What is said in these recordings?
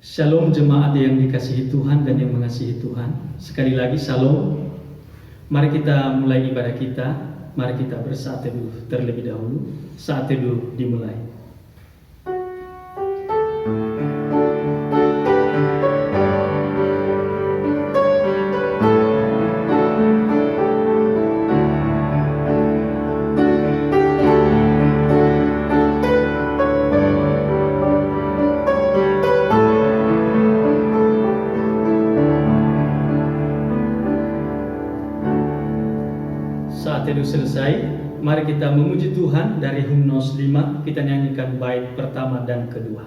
Shalom jemaat yang dikasihi Tuhan dan yang mengasihi Tuhan. Sekali lagi shalom. Mari kita mulai ibadah kita. Mari kita bersaat teduh terlebih dahulu. Saat teduh dimulai. Saat teduh selesai, mari kita memuji Tuhan dari Hymnos 5. Kita nyanyikan bait pertama dan kedua.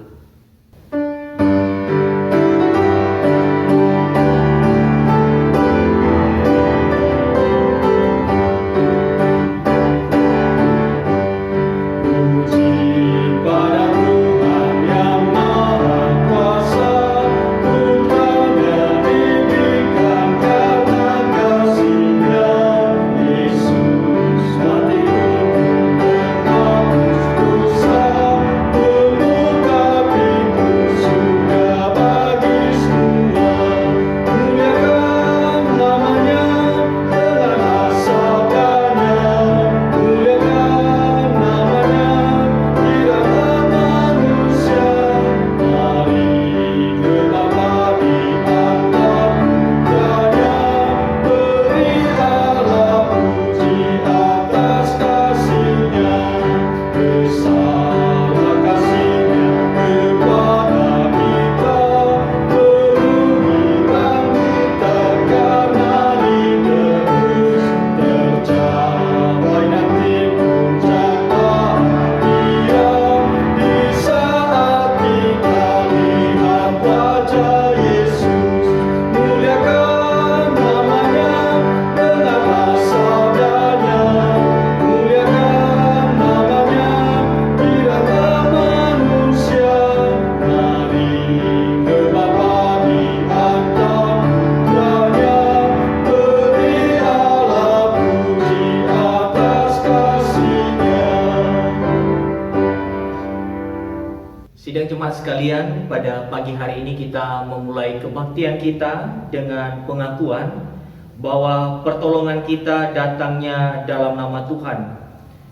Sidang jemaat sekalian, pada pagi hari ini kita memulai kebaktian kita dengan pengakuan bahwa pertolongan kita datangnya dalam nama Tuhan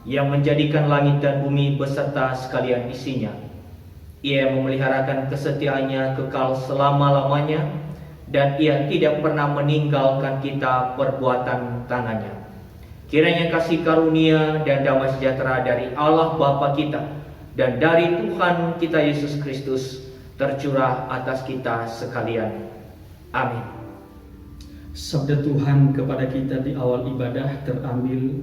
yang menjadikan langit dan bumi beserta sekalian isinya. Ia memeliharakan kesetiaannya kekal selama-lamanya, dan Ia tidak pernah meninggalkan kita perbuatan tangannya. Kiranya kasih karunia dan damai sejahtera dari Allah Bapa kita dan dari Tuhan kita Yesus Kristus tercurah atas kita sekalian. Amin. Sabda Tuhan kepada kita di awal ibadah terambil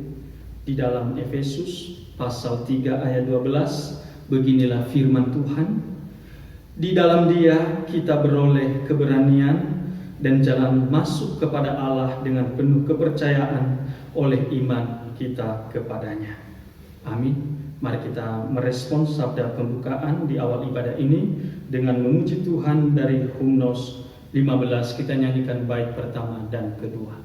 di dalam Efesus pasal 3 ayat 12. Beginilah firman Tuhan. Di dalam Dia kita beroleh keberanian dan jalan masuk kepada Allah dengan penuh kepercayaan oleh iman kita kepadanya. Amin. Mari kita merespons sabda pembukaan di awal ibadah ini dengan memuji Tuhan dari Hymnos 15. Kita nyanyikan bait pertama dan kedua.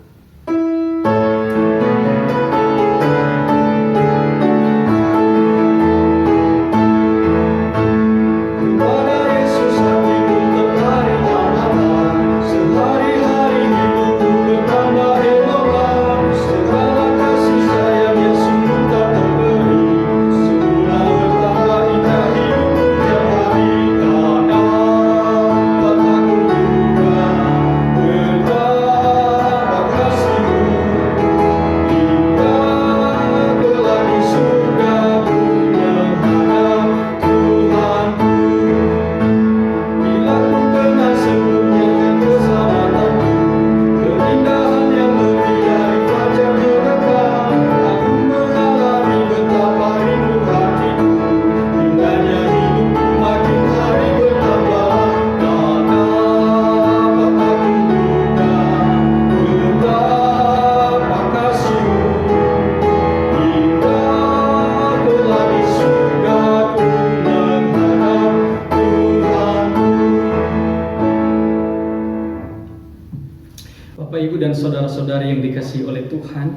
Bapak, Ibu, dan saudara-saudari yang dikasihi oleh Tuhan,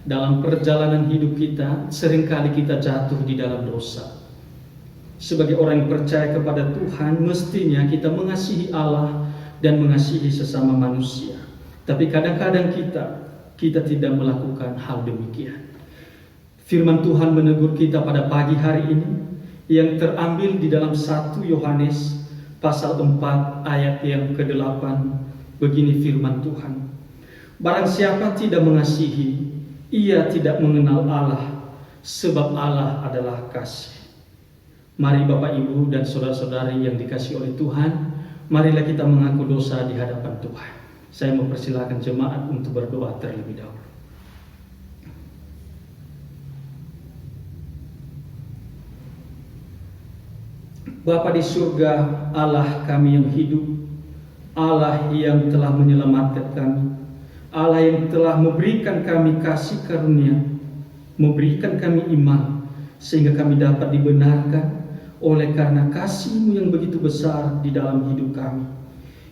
dalam perjalanan hidup kita, seringkali kita jatuh di dalam dosa. Sebagai orang yang percaya kepada Tuhan, mestinya kita mengasihi Allah dan mengasihi sesama manusia. Tapi kadang-kadang kita tidak melakukan hal demikian. Firman Tuhan menegur kita pada pagi hari ini yang terambil di dalam 1 Yohanes pasal 4 ayat yang ke-8. Begini firman Tuhan. Barang siapa tidak mengasihi, ia tidak mengenal Allah, sebab Allah adalah kasih. Mari Bapak Ibu dan saudara-saudari yang dikasihi oleh Tuhan, marilah kita mengaku dosa di hadapan Tuhan. Saya mempersilakan jemaat untuk berdoa terlebih dahulu. Bapa di surga, Allah kami yang hidup, Allah yang telah menyelamatkan kami, Allah yang telah memberikan kami kasih karunia, memberikan kami iman, sehingga kami dapat dibenarkan oleh karena kasih-Mu yang begitu besar di dalam hidup kami.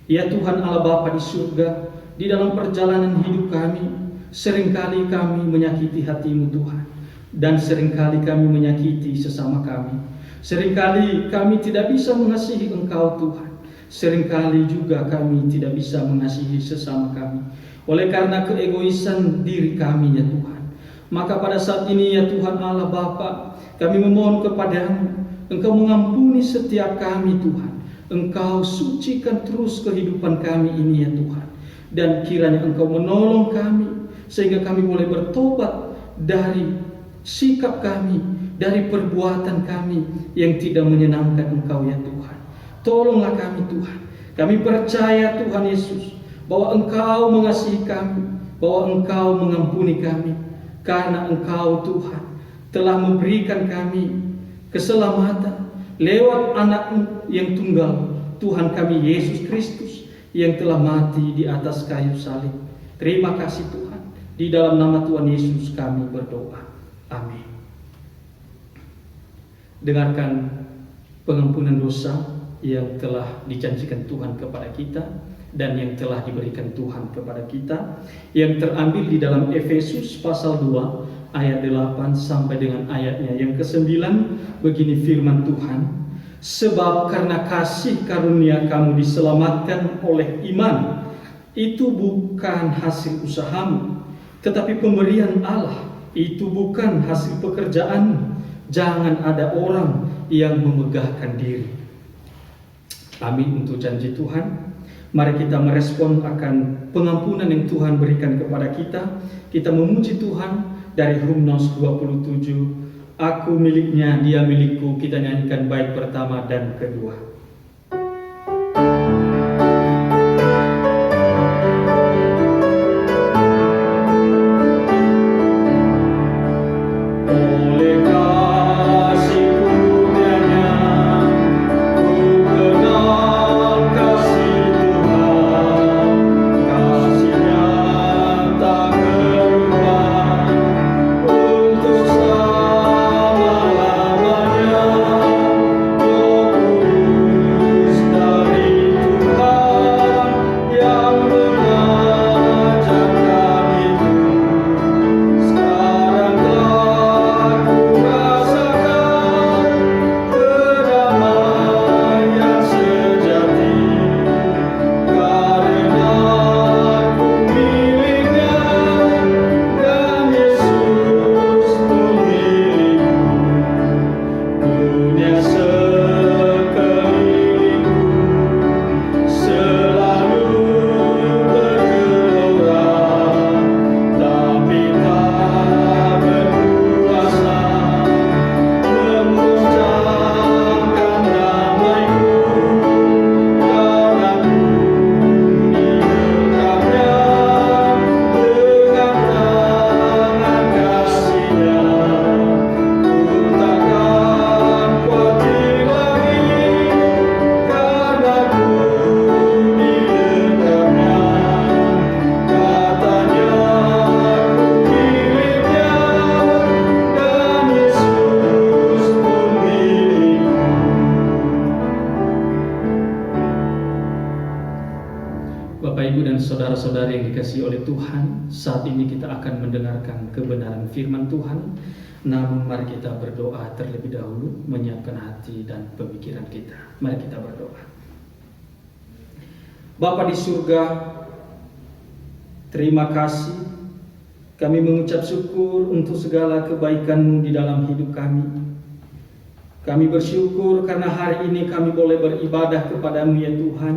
Ya Tuhan Allah Bapa di surga, di dalam perjalanan hidup kami, seringkali kami menyakiti hati-Mu Tuhan, dan seringkali kami menyakiti sesama kami. Seringkali kami tidak bisa mengasihi Engkau Tuhan, seringkali juga kami tidak bisa mengasihi sesama kami, oleh karena keegoisan diri kami ya Tuhan. Maka pada saat ini ya Tuhan Allah Bapa, kami memohon kepadamu, Engkau mengampuni setiap kami Tuhan. Engkau sucikan terus kehidupan kami ini ya Tuhan. Dan kiranya Engkau menolong kami, sehingga kami boleh bertobat dari sikap kami, dari perbuatan kami yang tidak menyenangkan Engkau ya Tuhan. Tolonglah kami Tuhan. Kami percaya Tuhan Yesus, bahwa Engkau mengasihi kami, bahwa Engkau mengampuni kami, karena Engkau Tuhan telah memberikan kami keselamatan lewat anak-Mu yang tunggal, Tuhan kami Yesus Kristus, yang telah mati di atas kayu salib. Terima kasih Tuhan. Di dalam nama Tuhan Yesus kami berdoa. Amin. Dengarkan pengampunan dosa yang telah dijanjikan Tuhan kepada kita dan yang telah diberikan Tuhan kepada kita, yang terambil di dalam Efesus pasal 2 ayat 8 sampai dengan ayatnya yang ke-9. Begini firman Tuhan. Sebab karena kasih karunia kamu diselamatkan oleh iman, itu bukan hasil usahamu, tetapi pemberian Allah. Itu bukan hasil pekerjaanmu. Jangan ada orang yang memegahkan diri. Amin untuk janji Tuhan. Mari kita merespon akan pengampunan yang Tuhan berikan kepada kita. Kita memuji Tuhan dari Hymnos 27. Aku miliknya, dia milikku. Kita nyanyikan bait pertama dan kedua. Saudara-saudari yang dikasihi oleh Tuhan, saat ini kita akan mendengarkan kebenaran firman Tuhan. Namun mari kita berdoa terlebih dahulu, menyiapkan hati dan pemikiran kita. Mari kita berdoa. Bapa di surga, terima kasih. Kami mengucap syukur untuk segala kebaikan-Mu di dalam hidup kami. Kami bersyukur karena hari ini kami boleh beribadah kepada-Mu ya Tuhan.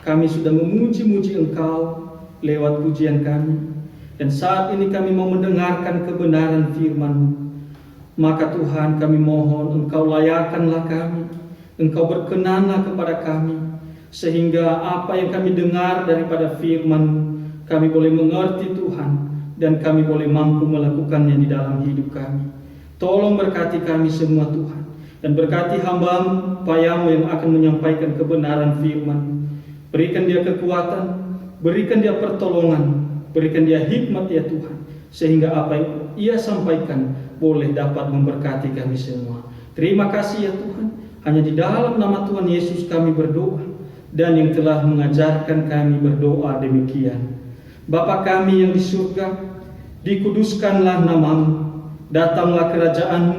Kami sudah memuji-muji Engkau lewat pujian kami. Dan saat ini kami mau mendengarkan kebenaran firman-Mu. Maka Tuhan, kami mohon Engkau layakkanlah kami, Engkau berkenanlah kepada kami, sehingga apa yang kami dengar daripada firman-Mu kami boleh mengerti Tuhan, dan kami boleh mampu melakukannya di dalam hidup kami. Tolong berkati kami semua Tuhan, dan berkati hamba-Mu, payamu yang akan menyampaikan kebenaran firman. Berikan dia kekuatan, berikan dia pertolongan, berikan dia hikmat ya Tuhan, sehingga apa yang ia sampaikan boleh dapat memberkati kami semua. Terima kasih ya Tuhan, hanya di dalam nama Tuhan Yesus kami berdoa, dan yang telah mengajarkan kami berdoa demikian. Bapa kami yang di surga, dikuduskanlah nama-Mu, datanglah kerajaan-Mu,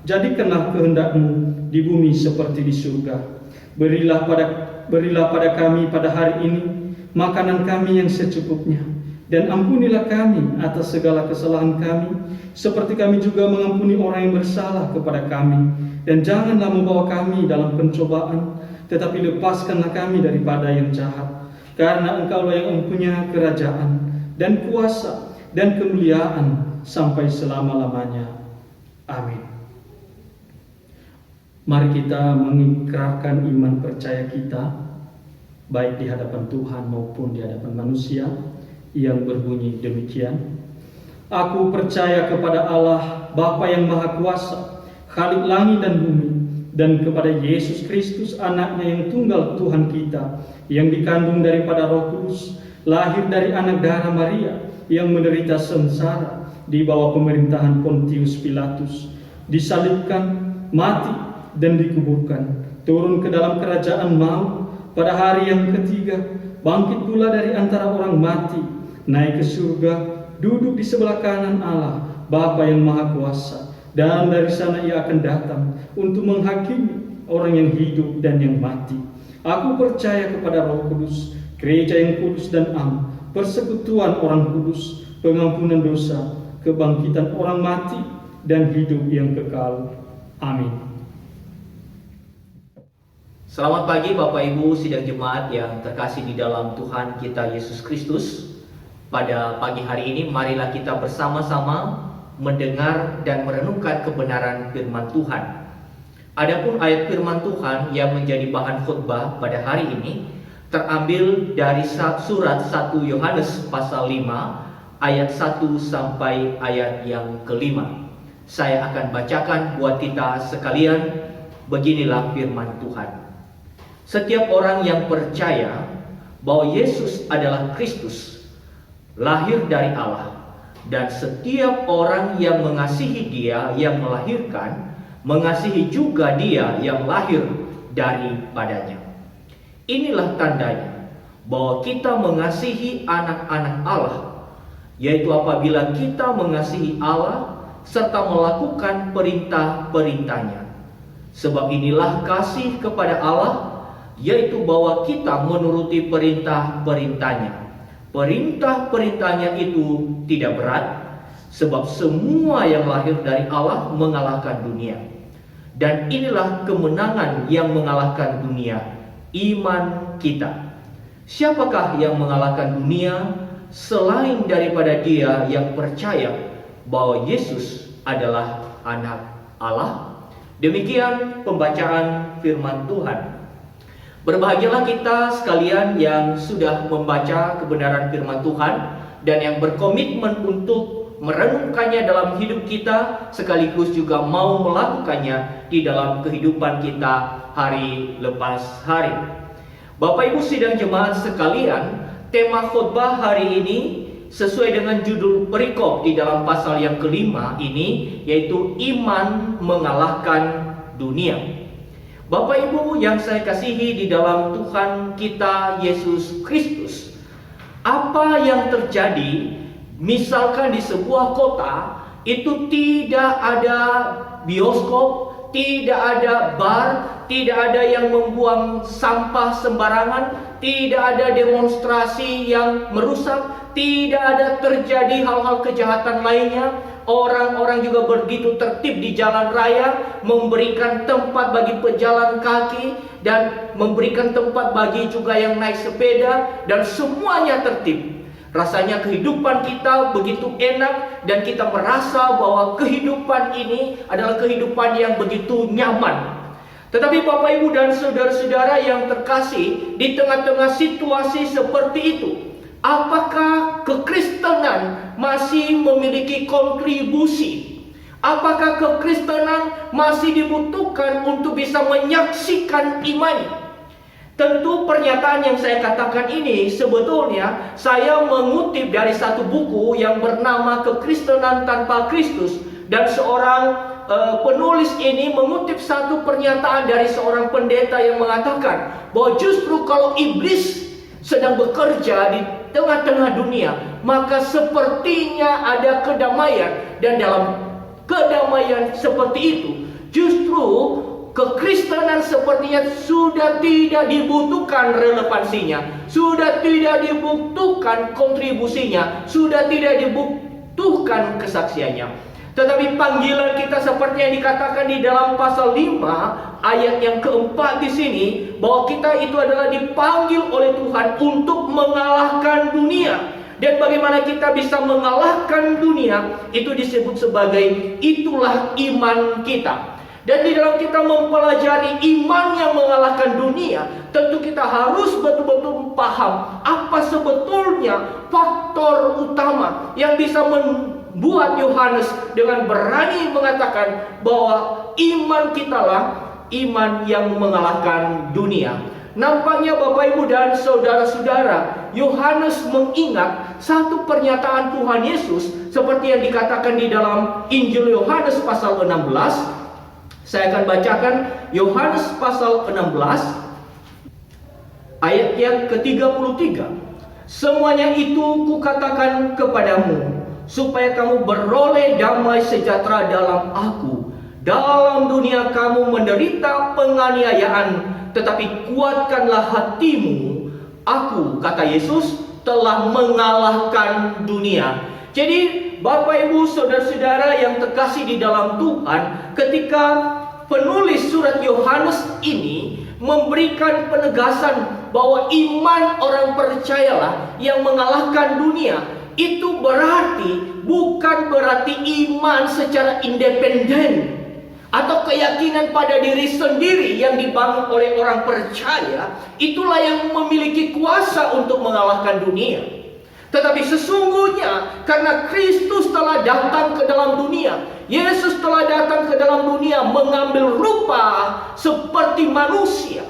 jadikanlah kehendak-Mu di bumi seperti di surga. Berilah pada kami pada hari ini makanan kami yang secukupnya, dan ampunilah kami atas segala kesalahan kami, seperti kami juga mengampuni orang yang bersalah kepada kami. Dan janganlah membawa kami dalam pencobaan, tetapi lepaskanlah kami daripada yang jahat. Karena Engkaulah yang mempunyai kerajaan, dan kuasa, dan kemuliaan sampai selama-lamanya. Amin. Mari kita mengikrarkan iman percaya kita, baik di hadapan Tuhan maupun di hadapan manusia, yang berbunyi demikian. Aku percaya kepada Allah, Bapa yang Maha Kuasa, Khalik langit dan bumi, dan kepada Yesus Kristus, anaknya yang tunggal Tuhan kita, yang dikandung daripada Roh Kudus, lahir dari anak darah Maria, yang menderita sengsara di bawah pemerintahan Pontius Pilatus, disalibkan, mati, dan dikuburkan, turun ke dalam kerajaan maut, pada hari yang ketiga bangkit pula dari antara orang mati, naik ke surga, duduk di sebelah kanan Allah, Bapa yang Maha Kuasa, dan dari sana ia akan datang untuk menghakimi orang yang hidup dan yang mati. Aku percaya kepada Roh Kudus, gereja yang kudus dan am, persekutuan orang kudus, pengampunan dosa, kebangkitan orang mati, dan hidup yang kekal. Amin. Selamat pagi Bapak Ibu sidang jemaat yang terkasih di dalam Tuhan kita Yesus Kristus. Pada pagi hari ini marilah kita bersama-sama mendengar dan merenungkan kebenaran firman Tuhan. Adapun ayat firman Tuhan yang menjadi bahan khutbah pada hari ini terambil dari surat 1 Yohanes pasal 5 ayat 1 sampai ayat yang kelima. Saya akan bacakan buat kita sekalian. Beginilah firman Tuhan. Setiap orang yang percaya bahwa Yesus adalah Kristus, lahir dari Allah, dan setiap orang yang mengasihi Dia yang melahirkan, mengasihi juga Dia yang lahir daripadanya. Inilah tandanya bahwa kita mengasihi anak-anak Allah, yaitu apabila kita mengasihi Allah serta melakukan perintah-perintahnya. Sebab inilah kasih kepada Allah, yaitu bahwa kita menuruti perintah-perintahnya. Perintah-perintahnya itu tidak berat, sebab semua yang lahir dari Allah mengalahkan dunia. Dan inilah kemenangan yang mengalahkan dunia, iman kita. Siapakah yang mengalahkan dunia selain daripada dia yang percaya bahwa Yesus adalah anak Allah? Demikian pembacaan firman Tuhan. Berbahagialah kita sekalian yang sudah membaca kebenaran firman Tuhan dan yang berkomitmen untuk merenungkannya dalam hidup kita, sekaligus juga mau melakukannya di dalam kehidupan kita hari lepas hari. Bapak Ibu sidang jemaat sekalian, tema khotbah hari ini sesuai dengan judul perikop di dalam pasal yang kelima ini, yaitu iman mengalahkan dunia. Bapak Ibu yang saya kasihi di dalam Tuhan kita Yesus Kristus, apa yang terjadi misalkan di sebuah kota itu tidak ada bioskop, tidak ada bar, tidak ada yang membuang sampah sembarangan, tidak ada demonstrasi yang merusak, tidak ada terjadi hal-hal kejahatan lainnya. Orang-orang juga begitu tertib di jalan raya, memberikan tempat bagi pejalan kaki dan memberikan tempat bagi juga yang naik sepeda, dan semuanya tertib. Rasanya kehidupan kita begitu enak dan kita merasa bahwa kehidupan ini adalah kehidupan yang begitu nyaman. Tetapi Bapak Ibu dan saudara-saudara yang terkasih, di tengah-tengah situasi seperti itu, apakah kekristenan masih memiliki kontribusi? Apakah kekristenan masih dibutuhkan untuk bisa menyaksikan iman? Tentu pernyataan yang saya katakan ini sebetulnya saya mengutip dari satu buku yang bernama Kekristenan Tanpa Kristus, dan seorang penulis ini mengutip satu pernyataan dari seorang pendeta yang mengatakan bahwa justru kalau iblis sedang bekerja di tengah-tengah dunia, maka sepertinya ada kedamaian, dan dalam kedamaian seperti itu justru kekristenan sepertinya sudah tidak dibutuhkan relevansinya, sudah tidak dibutuhkan kontribusinya, sudah tidak dibutuhkan kesaksiannya. Tetapi panggilan kita seperti yang dikatakan di dalam pasal 5 ayat yang keempat di sini, bahwa kita itu adalah dipanggil oleh Tuhan untuk mengalahkan dunia. Dan bagaimana kita bisa mengalahkan dunia, itu disebut sebagai itulah iman kita. Dan di dalam kita mempelajari iman yang mengalahkan dunia, tentu kita harus betul-betul paham apa sebetulnya faktor utama yang bisa membuat Yohanes dengan berani mengatakan bahwa iman kitalah iman yang mengalahkan dunia. Nampaknya Bapak Ibu dan saudara-saudara, Yohanes mengingat satu pernyataan Tuhan Yesus seperti yang dikatakan di dalam Injil Yohanes pasal 16. Saya akan bacakan Yohanes pasal 16 ayat yang ke-33. Semuanya itu kukatakan kepadamu, supaya kamu beroleh damai sejahtera dalam aku. Dalam dunia kamu menderita penganiayaan, tetapi kuatkanlah hatimu. Aku, kata Yesus, telah mengalahkan dunia. Jadi Bapak Ibu saudara-saudara yang terkasih di dalam Tuhan, ketika penulis surat Yohanes ini memberikan penegasan bahwa iman orang percayalah yang mengalahkan dunia, itu bukan berarti iman secara independen atau keyakinan pada diri sendiri yang dibangun oleh orang percaya itulah yang memiliki kuasa untuk mengalahkan dunia. Tetapi sesungguhnya karena Kristus telah datang ke dalam dunia, Yesus telah datang ke dalam dunia mengambil rupa seperti manusia.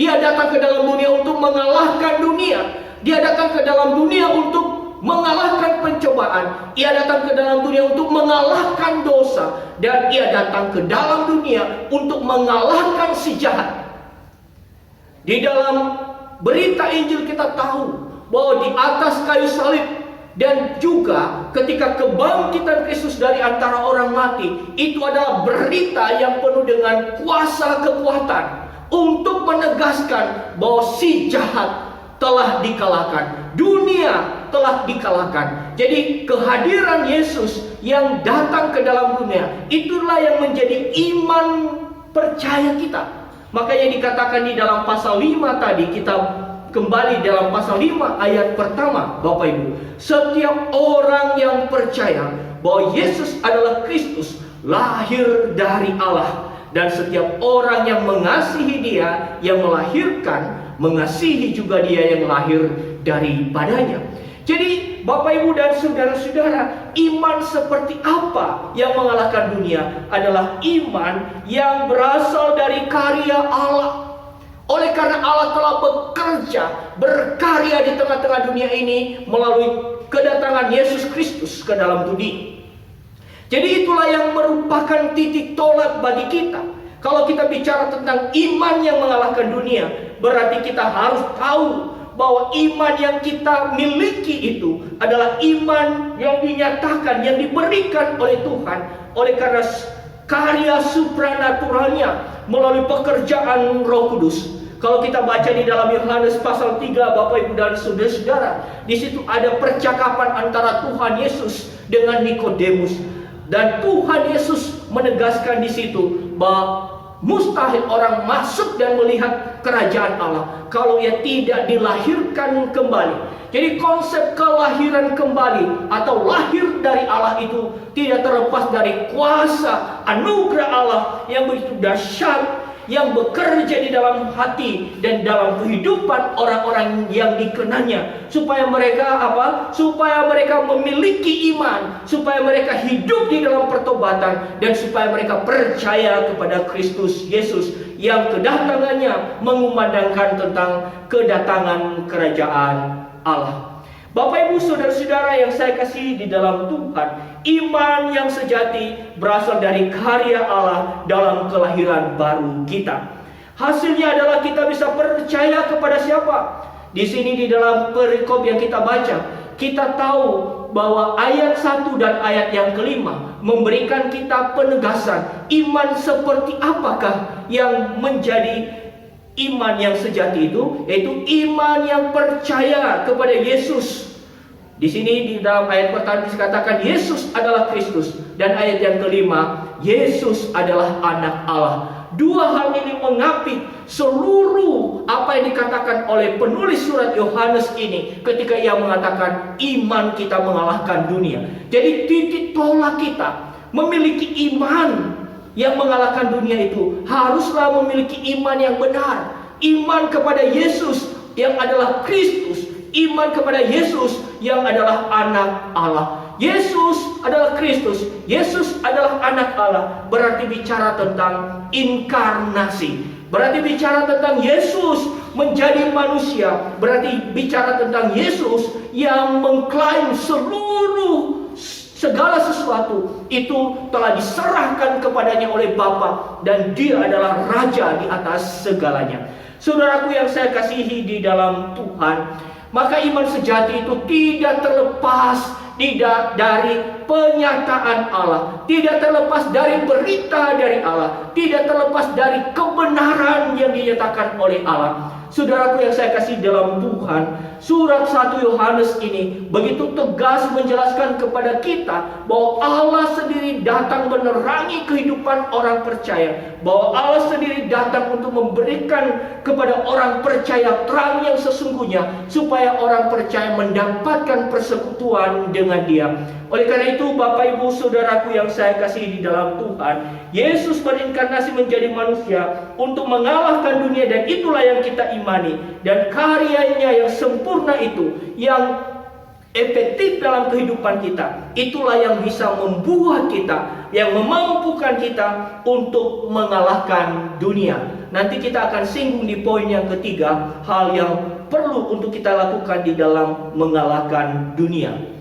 Dia datang ke dalam dunia untuk mengalahkan dunia. Dia datang ke dalam dunia untuk mengalahkan pencobaan. Ia datang ke dalam dunia untuk mengalahkan dosa. Dan ia datang ke dalam dunia untuk mengalahkan si jahat. Di dalam berita Injil kita tahu bahwa di atas kayu salib dan juga ketika kebangkitan Kristus dari antara orang mati, itu adalah berita yang penuh dengan kuasa kekuatan untuk menegaskan bahwa si jahat telah dikalahkan, dunia telah dikalahkan. Jadi kehadiran Yesus yang datang ke dalam dunia, itulah yang menjadi iman percaya kita. Makanya dikatakan di dalam pasal 5 tadi, kita kembali dalam pasal 5 ayat pertama, Bapak Ibu, setiap orang yang percaya bahwa Yesus adalah Kristus, lahir dari Allah, dan setiap orang yang mengasihi Dia yang melahirkan, mengasihi juga Dia yang lahir daripadanya. Jadi Bapak Ibu dan saudara-saudara, iman seperti apa yang mengalahkan dunia adalah iman yang berasal dari karya Allah. Oleh karena Allah telah bekerja, berkarya di tengah-tengah dunia ini melalui kedatangan Yesus Kristus ke dalam dunia. Jadi itulah yang merupakan titik tolak bagi kita. Kalau kita bicara tentang iman yang mengalahkan dunia, berarti kita harus tahu bahwa iman yang kita miliki itu adalah iman yang dinyatakan, yang diberikan oleh Tuhan oleh karena karya supranaturalnya melalui pekerjaan Roh Kudus. Kalau kita baca di dalam Yohanes pasal 3, Bapak Ibu dan saudara-saudara, di situ ada percakapan antara Tuhan Yesus dengan Nikodemus, dan Tuhan Yesus menegaskan di situ bahwa mustahil orang masuk dan melihat kerajaan Allah kalau ia tidak dilahirkan kembali. Jadi konsep kelahiran kembali atau lahir dari Allah itu tidak terlepas dari kuasa anugerah Allah yang begitu dahsyat, yang bekerja di dalam hati dan dalam kehidupan orang-orang yang dikenanya, supaya mereka apa? Supaya mereka memiliki iman, supaya mereka hidup di dalam pertobatan, dan supaya mereka percaya kepada Kristus Yesus yang kedatangannya mengumandangkan tentang kedatangan kerajaan Allah. Bapak Ibu saudara-saudara yang saya kasih di dalam Tuhan, iman yang sejati berasal dari karya Allah dalam kelahiran baru kita. Hasilnya adalah kita bisa percaya kepada siapa? Di sini di dalam perikop yang kita baca, kita tahu bahwa ayat 1 dan ayat yang kelima memberikan kita penegasan iman seperti apakah yang menjadi iman yang sejati itu, yaitu iman yang percaya kepada Yesus. Di sini di dalam ayat pertama dikatakan Yesus adalah Kristus, dan ayat yang kelima Yesus adalah anak Allah. Dua hal ini mengapit seluruh apa yang dikatakan oleh penulis surat Yohanes ini ketika ia mengatakan iman kita mengalahkan dunia. Jadi titik tolak kita memiliki iman yang mengalahkan dunia itu haruslah memiliki iman yang benar, iman kepada Yesus yang adalah Kristus, iman kepada Yesus yang adalah anak Allah. Yesus adalah Kristus, Yesus adalah anak Allah, berarti bicara tentang inkarnasi, berarti bicara tentang Yesus menjadi manusia, berarti bicara tentang Yesus yang mengklaim segala sesuatu itu telah diserahkan kepadanya oleh Bapa, dan dia adalah raja di atas segalanya. Saudaraku yang saya kasihi di dalam Tuhan, maka iman sejati itu tidak terlepas dari penyataan Allah, tidak terlepas dari berita dari Allah, tidak terlepas dari kebenaran yang dinyatakan oleh Allah. Saudaraku yang saya kasih dalam Tuhan, surat 1 Yohanes ini begitu tegas menjelaskan kepada kita bahwa Allah sendiri datang menerangi kehidupan orang percaya, bahwa Allah sendiri datang untuk memberikan kepada orang percaya terang yang sesungguhnya, supaya orang percaya mendapatkan persekutuan dengan Dia. Oleh karena itu, Bapak Ibu Saudaraku yang saya kasih di dalam Tuhan, Yesus berinkarnasi menjadi manusia untuk mengalahkan dunia, dan itulah yang kita imani. Dan karyanya yang sempurna itu, yang efektif dalam kehidupan kita, itulah yang bisa membuat kita, yang memampukan kita untuk mengalahkan dunia. Nanti kita akan singgung di poin yang ketiga, hal yang perlu untuk kita lakukan di dalam mengalahkan dunia.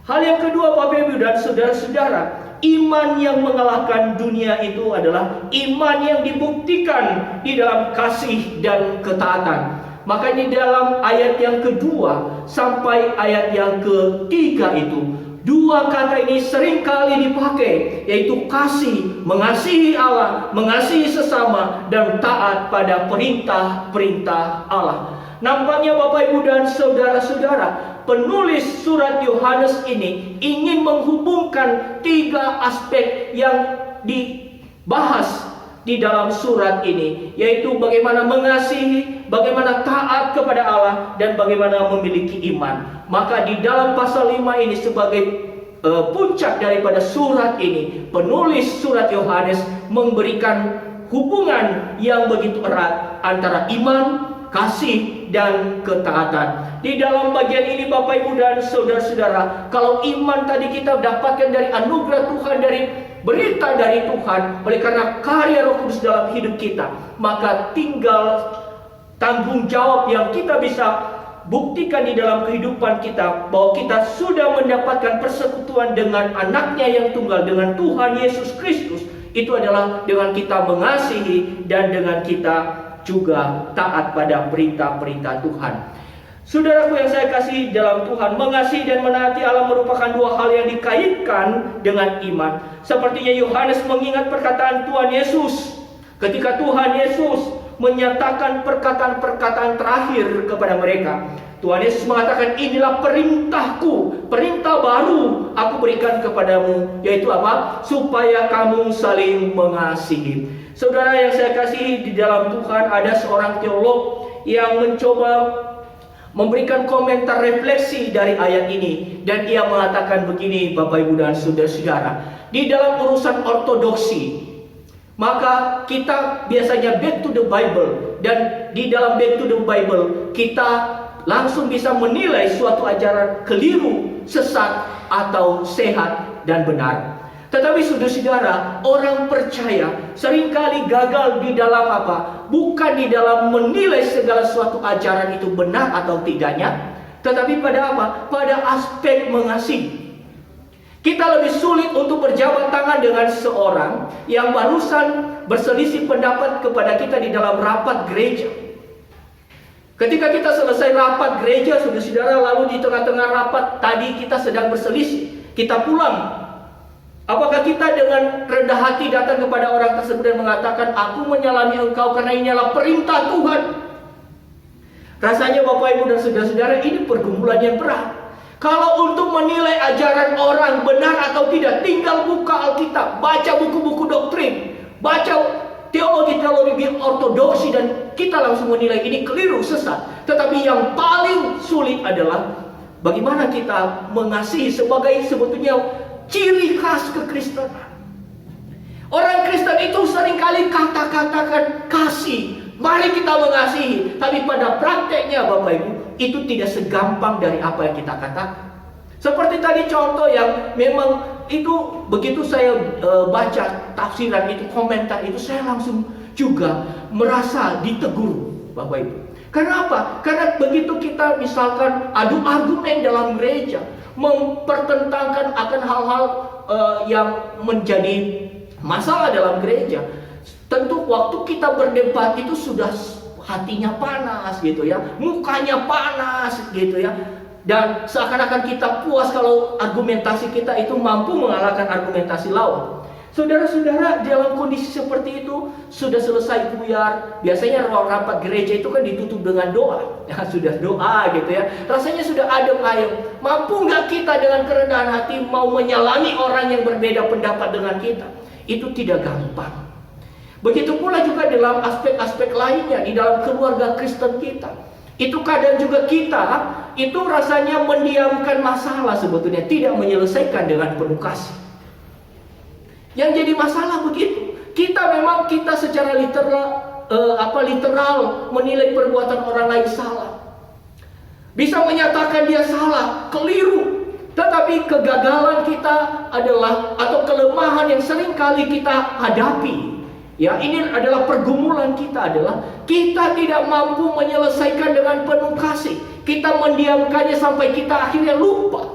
Hal yang kedua, Bapak Ibu dan saudara-saudara, iman yang mengalahkan dunia itu adalah iman yang dibuktikan di dalam kasih dan ketaatan. Maka di dalam ayat yang kedua sampai ayat yang ketiga itu, dua kata ini seringkali dipakai, yaitu kasih, mengasihi Allah, mengasihi sesama, dan taat pada perintah-perintah Allah. Nampaknya Bapak Ibu dan saudara-saudara, penulis surat Yohanes ini ingin menghubungkan tiga aspek yang dibahas di dalam surat ini, yaitu bagaimana mengasihi, bagaimana taat kepada Allah, dan bagaimana memiliki iman. Maka di dalam pasal 5 ini sebagai puncak daripada surat ini, penulis surat Yohanes memberikan hubungan yang begitu erat antara iman, kasih, dan ketaatan. Di dalam bagian ini Bapak Ibu dan saudara-saudara, kalau iman tadi kita dapatkan dari anugerah Tuhan, dari berita dari Tuhan, oleh karena karya Roh Kudus dalam hidup kita, maka tinggal tanggung jawab yang kita bisa buktikan di dalam kehidupan kita, bahwa kita sudah mendapatkan persekutuan dengan anaknya yang tunggal, dengan Tuhan Yesus Kristus. Itu adalah dengan kita mengasihi dan dengan kita juga taat pada perintah-perintah Tuhan. Saudaraku yang saya kasih dalam Tuhan, mengasihi dan menaati Allah merupakan dua hal yang dikaitkan dengan iman. Sepertinya Yohanes mengingat perkataan Tuhan Yesus ketika Tuhan Yesus menyatakan perkataan-perkataan terakhir kepada mereka. Tuhan Yesus mengatakan, inilah perintahku, perintah baru aku berikan kepadamu, yaitu apa? Supaya kamu saling mengasihi. Saudara yang saya kasihi di dalam Tuhan, ada seorang teolog yang mencoba memberikan komentar refleksi dari ayat ini, dan ia mengatakan begini, Bapak Ibu dan saudara-saudara, di dalam urusan ortodoksi, maka kita biasanya back to the Bible, dan di dalam back to the Bible kita langsung bisa menilai suatu ajaran keliru, sesat, atau sehat dan benar. Tetapi saudara-saudara, orang percaya seringkali gagal di dalam apa? Bukan di dalam menilai segala suatu ajaran itu benar atau tidaknya, tetapi pada apa? Pada aspek mengasihi. Kita lebih sulit untuk berjabat tangan dengan seorang yang barusan berselisih pendapat kepada kita di dalam rapat gereja. Ketika kita selesai rapat gereja, saudara-saudara, lalu di tengah-tengah rapat tadi kita sedang berselisih, kita pulang. Apakah kita dengan rendah hati datang kepada orang tersebut dan mengatakan, aku menyalami engkau karena ini adalah perintah Tuhan? Rasanya Bapak Ibu dan saudara-saudara, ini pergumulan yang berat. Kalau untuk menilai ajaran orang benar atau tidak, tinggal buka Alkitab, baca buku-buku doktrin, baca teologi-teologi ortodoksi, dan kita langsung menilai ini keliru, sesat. Tetapi yang paling sulit adalah bagaimana kita mengasihi sebagai sebetulnya ciri khas kekristenan. Orang Kristen itu seringkali kata-katakan kasih, mari kita mengasihi, tapi pada prakteknya Bapak Ibu, itu tidak segampang dari apa yang kita katakan. Seperti tadi contoh yang memang itu begitu saya baca tafsiran itu, komentar itu, saya langsung juga merasa ditegur Bapak Ibu. Karena apa? Karena begitu kita misalkan adu argumen dalam gereja, mempertentangkan akan hal-hal yang menjadi masalah dalam gereja, tentu waktu kita berdebat itu sudah hatinya panas gitu ya, mukanya panas gitu ya, dan seakan-akan kita puas kalau argumentasi kita itu mampu mengalahkan argumentasi lawan. Saudara-saudara, dalam kondisi seperti itu sudah selesai buyar. Biasanya ruang rapat gereja itu kan ditutup dengan doa. Ya, sudah doa gitu ya. Rasanya sudah adem ayem. Mampu nggak kita dengan kerendahan hati mau menyalami orang yang berbeda pendapat dengan kita? Itu tidak gampang. Begitu pula juga dalam aspek-aspek lainnya di dalam keluarga Kristen kita. Itu kadang juga kita itu rasanya mendiamkan masalah, sebetulnya tidak menyelesaikan dengan penuh kasih. Yang jadi masalah begitu, kita secara literal menilai perbuatan orang lain salah, bisa menyatakan dia salah, keliru. Tetapi kegagalan kita adalah, atau kelemahan yang sering kali kita hadapi, ya, ini adalah pergumulan kita, adalah kita tidak mampu menyelesaikan dengan penuh kasih. Kita mendiamkannya sampai kita akhirnya lupa.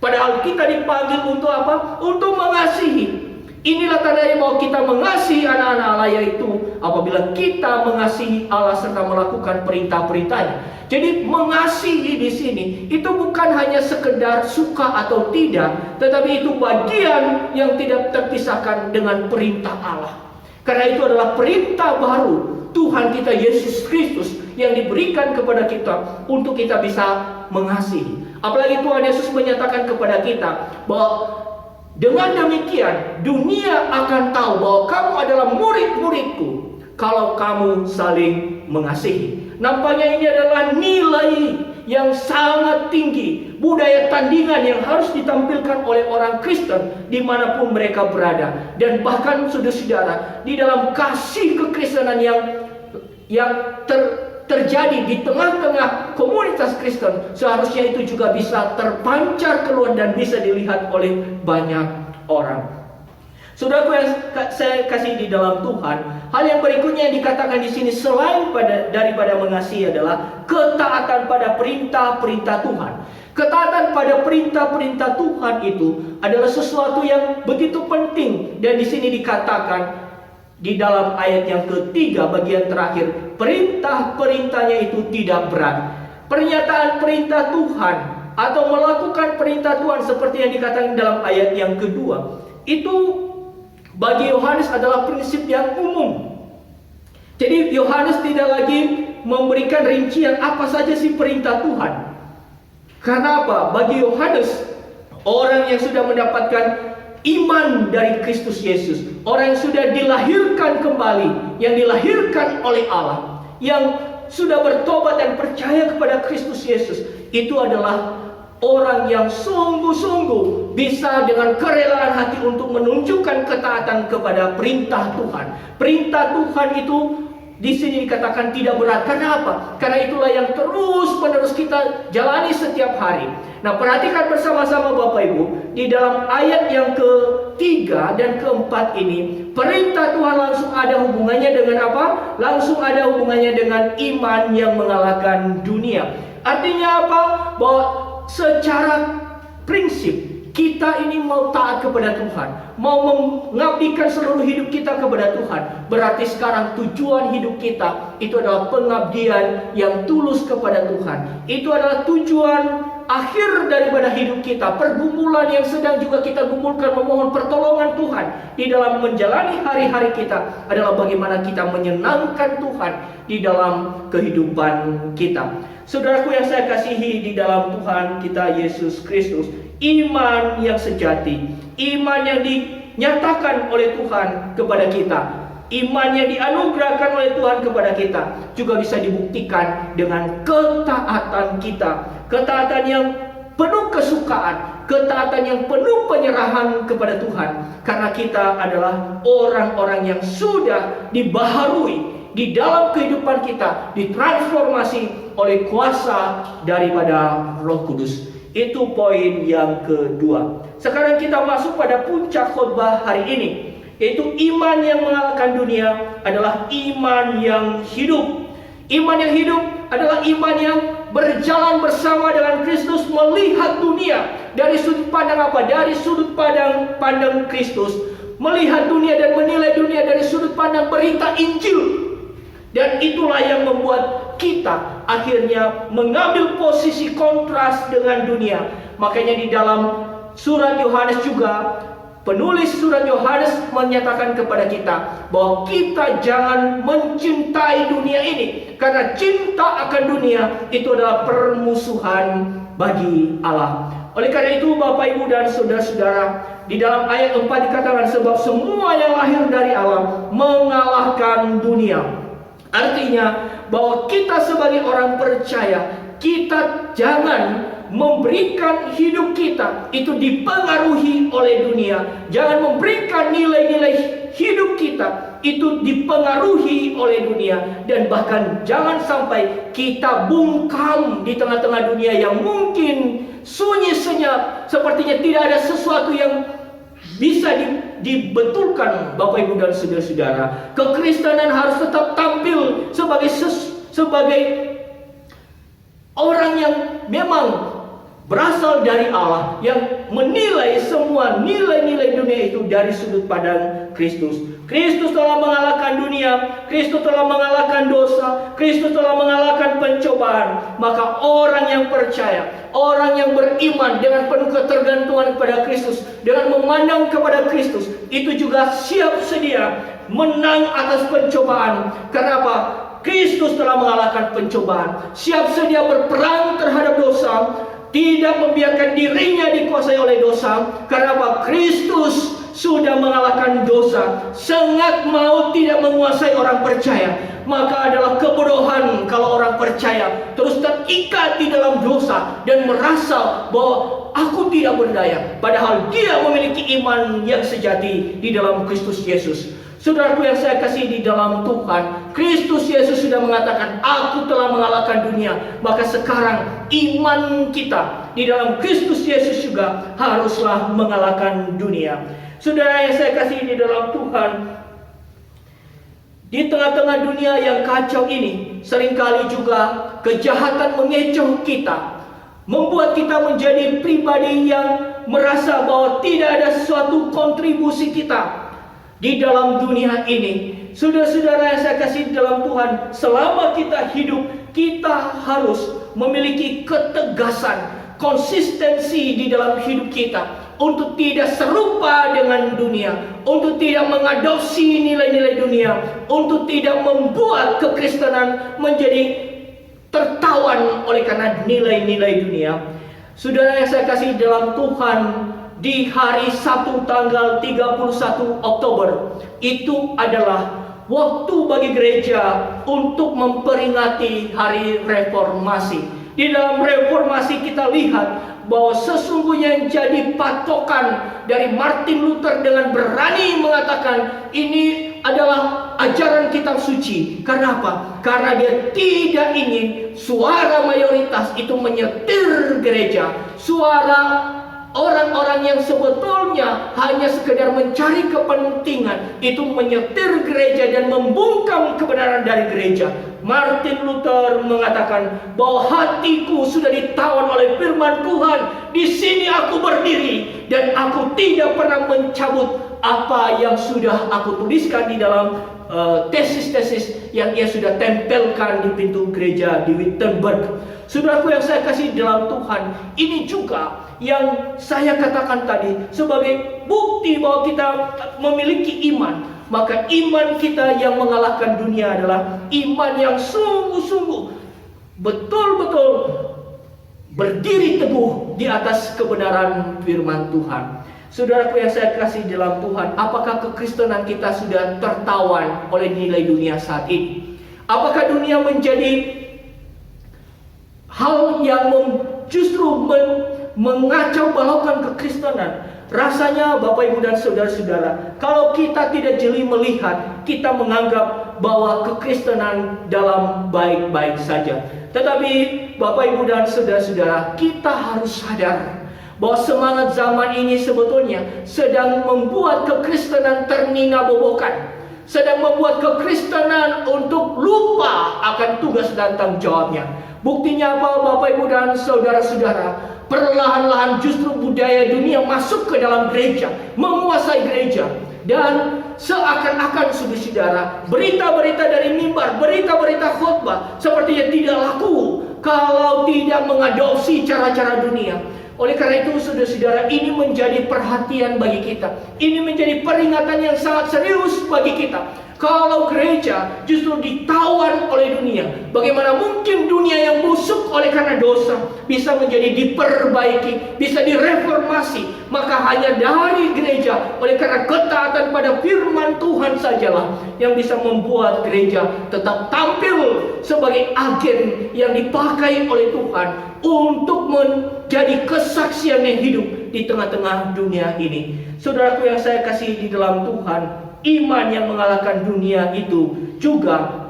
Padahal kita dipanggil untuk apa? Untuk mengasihi. Inilah tandanya bahwa kita mengasihi anak-anak Allah, yaitu apabila kita mengasihi Allah serta melakukan perintah-perintahnya. Jadi mengasihi di sini itu bukan hanya sekedar suka atau tidak, tetapi itu bagian yang tidak terpisahkan dengan perintah Allah. Karena itu adalah perintah baru Tuhan kita Yesus Kristus yang diberikan kepada kita untuk kita bisa mengasihi. Apalagi Tuhan Yesus menyatakan kepada kita bahwa dengan demikian dunia akan tahu bahwa kamu adalah murid-muridku kalau kamu saling mengasihi. Nampaknya ini adalah nilai yang sangat tinggi, budaya tandingan yang harus ditampilkan oleh orang Kristen dimanapun mereka berada. Dan bahkan saudara-saudara, di dalam kasih kekristenan yang terjadi di tengah-tengah komunitas Kristen, seharusnya itu juga bisa terpancar keluar dan bisa dilihat oleh banyak orang. Saudaraku yang saya kasih di dalam Tuhan, hal yang berikutnya yang dikatakan di sini selain daripada mengasihi adalah ketaatan pada perintah-perintah Tuhan. Ketaatan pada perintah-perintah Tuhan itu adalah sesuatu yang begitu penting, dan di sini dikatakan di dalam ayat yang ketiga bagian terakhir, perintah-perintahnya itu tidak berat. pernyataan perintah Tuhan atau melakukan perintah Tuhan seperti yang dikatakan dalam ayat yang kedua, itu bagi Yohanes adalah prinsip yang umum. Jadi Yohanes tidak lagi memberikan rincian apa saja sih perintah Tuhan. Karena apa? Bagi Yohanes, orang yang sudah mendapatkan iman dari Kristus Yesus, orang yang sudah dilahirkan kembali, yang dilahirkan oleh Allah, yang sudah bertobat dan percaya kepada Kristus Yesus, itu adalah orang yang sungguh-sungguh bisa dengan kerelaan hati untuk menunjukkan ketaatan kepada perintah Tuhan. Perintah Tuhan itu di sini dikatakan tidak berat. Karena apa? Karena itulah yang terus-menerus kita jalani setiap hari. Nah, perhatikan bersama-sama Bapak Ibu, di dalam ayat yang ketiga dan keempat ini, perintah Tuhan langsung ada hubungannya dengan apa? Langsung ada hubungannya dengan iman yang mengalahkan dunia. Artinya apa? Bahwa secara prinsip kita ini mau taat kepada Tuhan, mau mengabdikan seluruh hidup kita kepada Tuhan. Berarti sekarang tujuan hidup kita itu adalah pengabdian yang tulus kepada Tuhan. Itu adalah tujuan akhir daripada hidup kita. Pergumulan yang sedang juga kita gumulkan memohon pertolongan Tuhan di dalam menjalani hari-hari kita adalah bagaimana kita menyenangkan Tuhan di dalam kehidupan kita. Saudaraku yang saya kasihi di dalam Tuhan kita Yesus Kristus, iman yang sejati, iman yang dinyatakan oleh Tuhan kepada kita, iman yang dianugerahkan oleh Tuhan kepada kita juga bisa dibuktikan dengan ketaatan kita. Ketaatan yang penuh kesukaan, ketaatan yang penuh penyerahan kepada Tuhan. Karena kita adalah orang-orang yang sudah dibaharui di dalam kehidupan kita, ditransformasi oleh kuasa daripada Roh Kudus. Itu poin yang kedua. Sekarang kita masuk pada puncak khotbah hari ini, yaitu iman yang mengalahkan dunia adalah iman yang hidup. Iman yang hidup adalah iman yang berjalan bersama dengan Kristus, melihat dunia dari sudut pandang apa? Dari sudut pandang Kristus. Melihat dunia dan menilai dunia dari sudut pandang berita Injil. Dan itulah yang membuat kita akhirnya mengambil posisi kontras dengan dunia. Makanya di dalam surat Yohanes juga, penulis surat Yohanes menyatakan kepada kita bahwa kita jangan mencintai dunia ini, karena cinta akan dunia itu adalah permusuhan bagi Allah. Oleh karena itu Bapak Ibu dan saudara-saudara, di dalam ayat 4 dikatakan sebab semua yang lahir dari Allah mengalahkan dunia. Artinya bahwa kita sebagai orang percaya, kita jangan memberikan hidup kita itu dipengaruhi oleh dunia. Jangan memberikan nilai-nilai hidup kita itu dipengaruhi oleh dunia. Dan bahkan jangan sampai kita bungkam di tengah-tengah dunia yang mungkin sunyi senyap, sepertinya tidak ada sesuatu yang bisa dibetulkan. Bapak Ibu dan saudara-saudara, kekristenan harus tetap tampil sebagai orang yang memang berasal dari Allah, yang menilai semua nilai-nilai dunia itu dari sudut pandang Kristus. Kristus telah mengalahkan dunia, Kristus telah mengalahkan dosa, Kristus telah mengalahkan pencobaan. Maka orang yang percaya, orang yang beriman dengan penuh ketergantungan kepada Kristus, dengan memandang kepada Kristus, itu juga siap sedia menang atas pencobaan. Karena apa? Kristus telah mengalahkan pencobaan, siap sedia berperang terhadap dosa, tidak membiarkan dirinya dikuasai oleh dosa. Karena apa? Kristus sudah mengalahkan dosa. Sangat mau tidak menguasai orang percaya. Maka adalah kebodohan kalau orang percaya terus terikat di dalam dosa dan merasa bahwa aku tidak berdaya, padahal dia memiliki iman yang sejati di dalam Kristus Yesus. Saudaraku yang saya kasih di dalam Tuhan, Kristus Yesus sudah mengatakan, aku telah mengalahkan dunia. Maka sekarang iman kita di dalam Kristus Yesus juga haruslah mengalahkan dunia. Saudara yang saya kasih di dalam Tuhan, di tengah-tengah dunia yang kacau ini, seringkali juga kejahatan mengecoh kita, membuat kita menjadi pribadi yang merasa bahwa tidak ada suatu kontribusi kita di dalam dunia ini. saudara-saudara yang saya kasih dalam Tuhan, selama kita hidup, kita harus memiliki ketegasan, konsistensi di dalam hidup kita untuk tidak serupa dengan dunia, untuk tidak mengadopsi nilai-nilai dunia, untuk tidak membuat kekristenan menjadi tertawan oleh karena nilai-nilai dunia. Saudara yang saya kasih dalam Tuhan, di hari Sabtu tanggal 31 Oktober itu adalah waktu bagi gereja untuk memperingati hari reformasi. Di dalam reformasi kita lihat bahwa sesungguhnya yang jadi patokan dari Martin Luther dengan berani mengatakan ini adalah ajaran kitab suci. Karena apa? Karena dia tidak ingin suara mayoritas itu menyetir gereja. Suara orang-orang yang sebetulnya hanya sekedar mencari kepentingan itu menyetir gereja dan membungkam kebenaran dari gereja. Martin Luther mengatakan bahwa hatiku sudah ditawan oleh firman Tuhan. Di sini aku berdiri dan aku tidak pernah mencabut apa yang sudah aku tuliskan di dalam tesis-tesis yang ia sudah tempelkan di pintu gereja di Wittenberg. Saudaraku yang saya kasih dalam Tuhan, ini juga yang saya katakan tadi sebagai bukti bahwa kita memiliki iman. Maka iman kita yang mengalahkan dunia adalah iman yang sungguh-sungguh betul-betul berdiri teguh di atas kebenaran firman Tuhan. Saudaraku yang saya kasih dalam Tuhan, apakah kekristenan kita sudah tertawan oleh nilai dunia saat ini? Apakah dunia menjadi hal yang justru mengacau balaukan kekristenan? Rasanya Bapak Ibu dan Saudara-saudara, kalau kita tidak jeli melihat, kita menganggap bahwa kekristenan dalam baik-baik saja. Tetapi Bapak Ibu dan Saudara-saudara, kita harus sadar bahwa semangat zaman ini sebetulnya sedang membuat kekristenan ternina-bobokan, sedang membuat kekristenan untuk lupa akan tugas dan tanggung jawabnya. Buktinya apa Bapak Ibu dan Saudara-saudara? Perlahan-lahan justru budaya dunia masuk ke dalam gereja, menguasai gereja. Dan seakan-akan saudara-saudara, berita-berita dari mimbar, berita-berita khotbah sepertinya tidak laku kalau tidak mengadopsi cara-cara dunia. Oleh karena itu saudara-saudara, ini menjadi perhatian bagi kita. Ini menjadi peringatan yang sangat serius bagi kita. Kalau gereja justru ditawan oleh dunia, bagaimana mungkin dunia yang busuk oleh karena dosa bisa menjadi diperbaiki, bisa direformasi? Maka hanya dari gereja oleh karena ketaatan pada firman Tuhan sajalah yang bisa membuat gereja tetap tampil sebagai agen yang dipakai oleh Tuhan untuk menjadi kesaksian yang hidup di tengah-tengah dunia ini. Saudaraku yang saya kasih di dalam Tuhan, iman yang mengalahkan dunia itu juga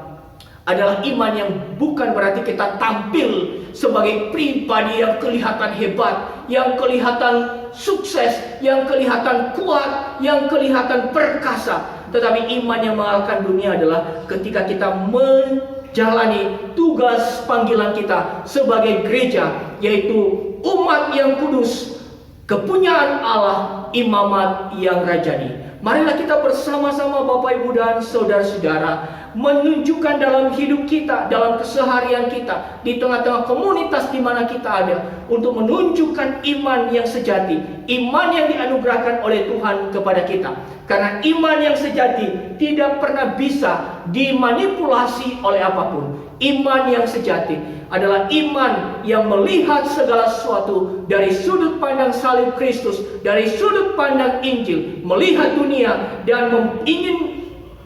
adalah iman yang bukan berarti kita tampil sebagai pribadi yang kelihatan hebat, yang kelihatan sukses, yang kelihatan kuat, yang kelihatan perkasa. Tetapi iman yang mengalahkan dunia adalah ketika kita menjalani tugas panggilan kita sebagai gereja, yaitu umat yang kudus, kepunyaan Allah, imamat yang rajani. Marilah kita bersama-sama Bapak Ibu dan Saudara-saudara menunjukkan dalam hidup kita, dalam keseharian kita, di tengah-tengah komunitas di mana kita ada, untuk menunjukkan iman yang sejati, iman yang dianugerahkan oleh Tuhan kepada kita. Karena iman yang sejati tidak pernah bisa dimanipulasi oleh apapun. Iman yang sejati adalah iman yang melihat segala sesuatu dari sudut pandang salib Kristus, dari sudut pandang Injil, melihat dunia dan ingin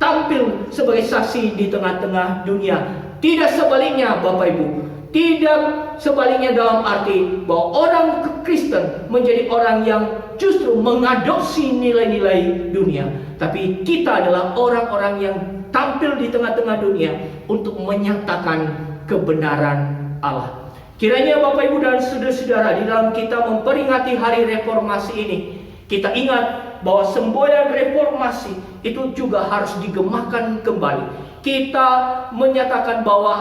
tampil sebagai saksi di tengah-tengah dunia. Tidak sebaliknya Bapak Ibu, tidak sebaliknya dalam arti bahwa orang Kristen menjadi orang yang justru mengadopsi nilai-nilai dunia. Tapi kita adalah orang-orang yang tampil di tengah-tengah dunia untuk menyatakan kebenaran Allah. Kiranya Bapak Ibu dan Saudara-saudara, di dalam kita memperingati hari reformasi ini, kita ingat bahwa semboyan reformasi itu juga harus digemakan kembali. Kita menyatakan bahwa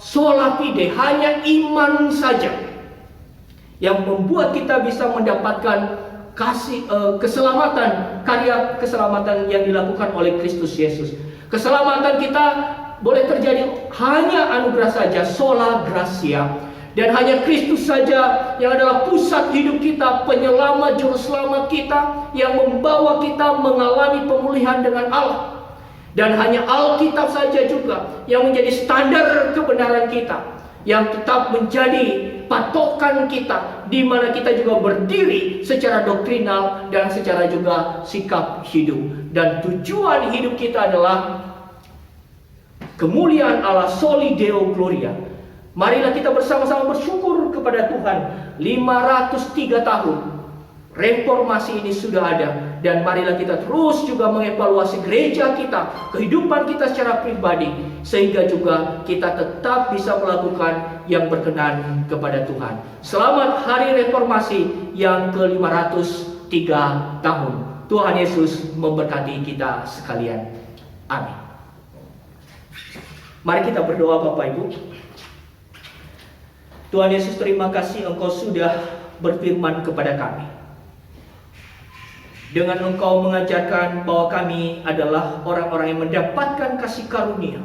sola fide, hanya iman saja yang membuat kita bisa mendapatkan keselamatan, karya keselamatan yang dilakukan oleh Kristus Yesus. Keselamatan kita boleh terjadi hanya anugerah saja, sola gratia. Dan hanya Kristus saja yang adalah pusat hidup kita, penyelamat, juru selamat kita, yang membawa kita mengalami pemulihan dengan Allah. Dan hanya Alkitab saja juga yang menjadi standar kebenaran kita, yang tetap menjadi patokan kita, di mana kita juga berdiri secara doktrinal dan secara juga sikap hidup. Dan tujuan hidup kita adalah kemuliaan Allah, soli Deo Gloria. Marilah kita bersama-sama bersyukur kepada Tuhan. 503 tahun reformasi ini sudah ada, dan marilah kita terus juga mengevaluasi gereja kita, kehidupan kita secara pribadi, sehingga juga kita tetap bisa melakukan yang berkenan kepada Tuhan. Selamat Hari Reformasi yang ke-503 tahun. Tuhan Yesus memberkati kita sekalian. Amin. Mari kita berdoa, Bapak Ibu. Tuhan Yesus, terima kasih Engkau sudah berfirman kepada kami. Dengan Engkau mengajarkan bahwa kami adalah orang-orang yang mendapatkan kasih karunia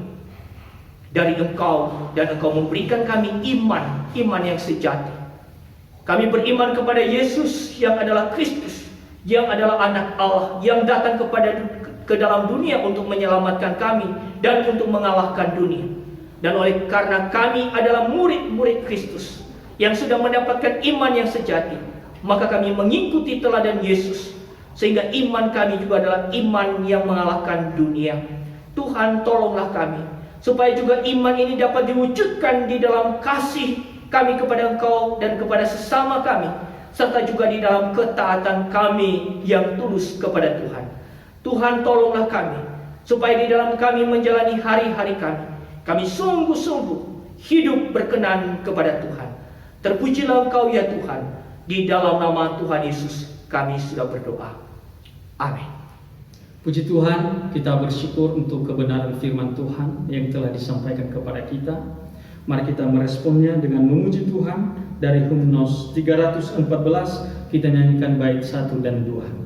dari Engkau, dan Engkau memberikan kami iman yang sejati. Kami beriman kepada Yesus yang adalah Kristus, yang adalah anak Allah, yang datang ke dalam dunia untuk menyelamatkan kami dan untuk mengalahkan dunia. Dan oleh karena kami adalah murid-murid Kristus yang sudah mendapatkan iman yang sejati, maka kami mengikuti teladan Yesus, sehingga iman kami juga adalah iman yang mengalahkan dunia. Tuhan, tolonglah kami supaya juga iman ini dapat diwujudkan di dalam kasih kami kepada Engkau dan kepada sesama kami, serta juga di dalam ketaatan kami yang tulus kepada Tuhan. Tuhan, tolonglah kami supaya di dalam kami menjalani hari-hari kami sungguh-sungguh hidup berkenan kepada Tuhan. Terpujilah Engkau ya Tuhan. Di dalam nama Tuhan Yesus kami sudah berdoa. Amin. Puji Tuhan, kita bersyukur untuk kebenaran firman Tuhan yang telah disampaikan kepada kita. Mari kita meresponnya dengan memuji Tuhan. Dari Hymnos 314 kita nyanyikan bait 1 dan 2.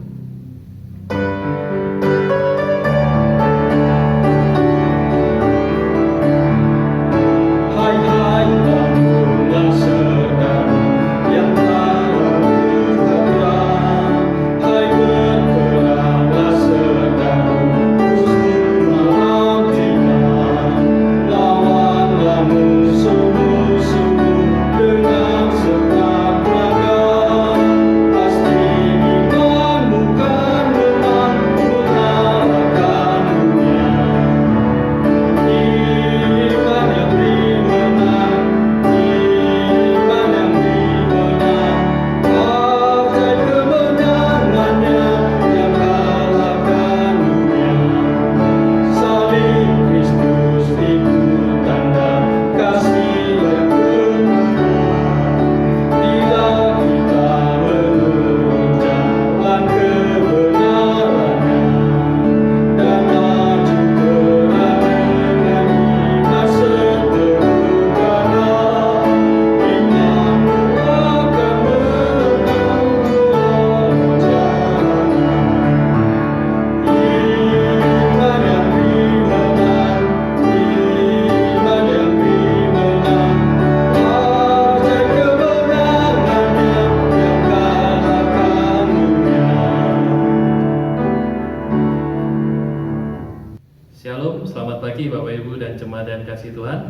Jemaat dan kasih Tuhan,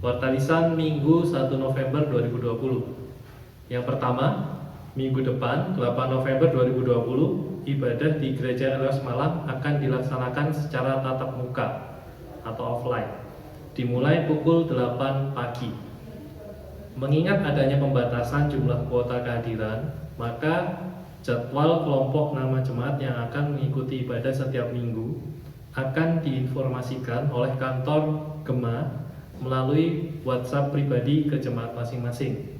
Warta Lisan Minggu 1 November 2020. Yang pertama, minggu depan 8 November 2020, ibadah di Gereja LWS Malang akan dilaksanakan secara tatap muka atau offline, dimulai pukul 8 pagi. Mengingat adanya pembatasan jumlah kuota kehadiran, maka jadwal kelompok nama jemaat yang akan mengikuti ibadah setiap minggu akan diinformasikan oleh kantor Gema melalui WhatsApp pribadi ke jemaat masing-masing.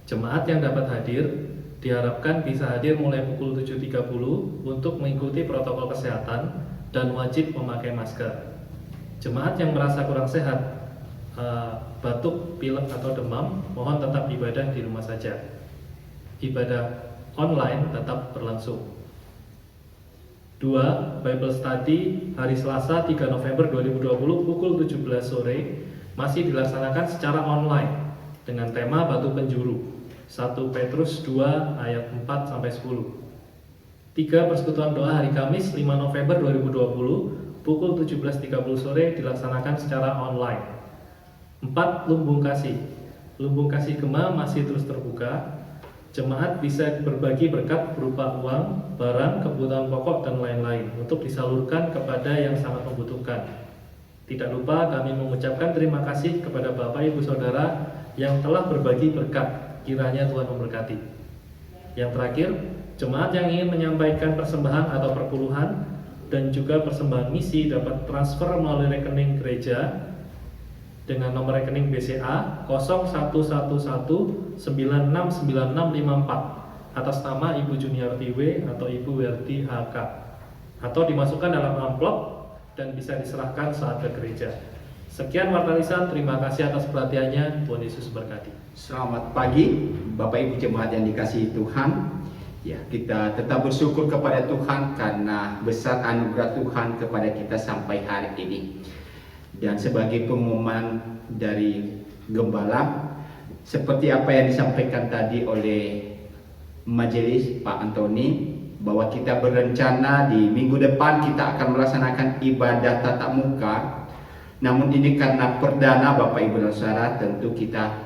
Jemaat yang dapat hadir diharapkan bisa hadir mulai pukul 7.30 untuk mengikuti protokol kesehatan dan wajib memakai masker. Jemaat yang merasa kurang sehat, batuk, pilek atau demam, mohon tetap ibadah di rumah saja. Ibadah online tetap berlangsung. 2. Bible Study hari Selasa 3 November 2020 pukul 17 sore masih dilaksanakan secara online dengan tema Batu Penjuru 1 Petrus 2 ayat 4-10. 3. Persekutuan doa hari Kamis 5 November 2020 pukul 17.30 sore dilaksanakan secara online. 4. Lumbung Kasih. Lumbung Kasih Gema masih terus terbuka. Jemaat bisa berbagi berkat berupa uang, barang, kebutuhan pokok, dan lain-lain untuk disalurkan kepada yang sangat membutuhkan. Tidak lupa kami mengucapkan terima kasih kepada Bapak Ibu Saudara yang telah berbagi berkat. Kiranya Tuhan memberkati. Yang terakhir, jemaat yang ingin menyampaikan persembahan atau perpuluhan dan juga persembahan misi dapat transfer melalui rekening gereja dengan nomor rekening BCA 0111969654 atas nama Ibu Juniarti W atau Ibu Werti HK, atau dimasukkan dalam amplop dan bisa diserahkan saat ke gereja. Sekian Warta Lisan, terima kasih atas perhatiannya. Tuhan Yesus berkati. Selamat pagi Bapak Ibu jemaat yang dikasihi Tuhan. Ya, kita tetap bersyukur kepada Tuhan karena besar anugerah Tuhan kepada kita sampai hari ini. Dan sebagai pengumuman dari Gembala, seperti apa yang disampaikan tadi oleh majelis Pak Antoni, bahwa kita berencana di minggu depan kita akan melaksanakan ibadah tatap muka. Namun ini karena perdana Bapak Ibu dan Saudara, tentu kita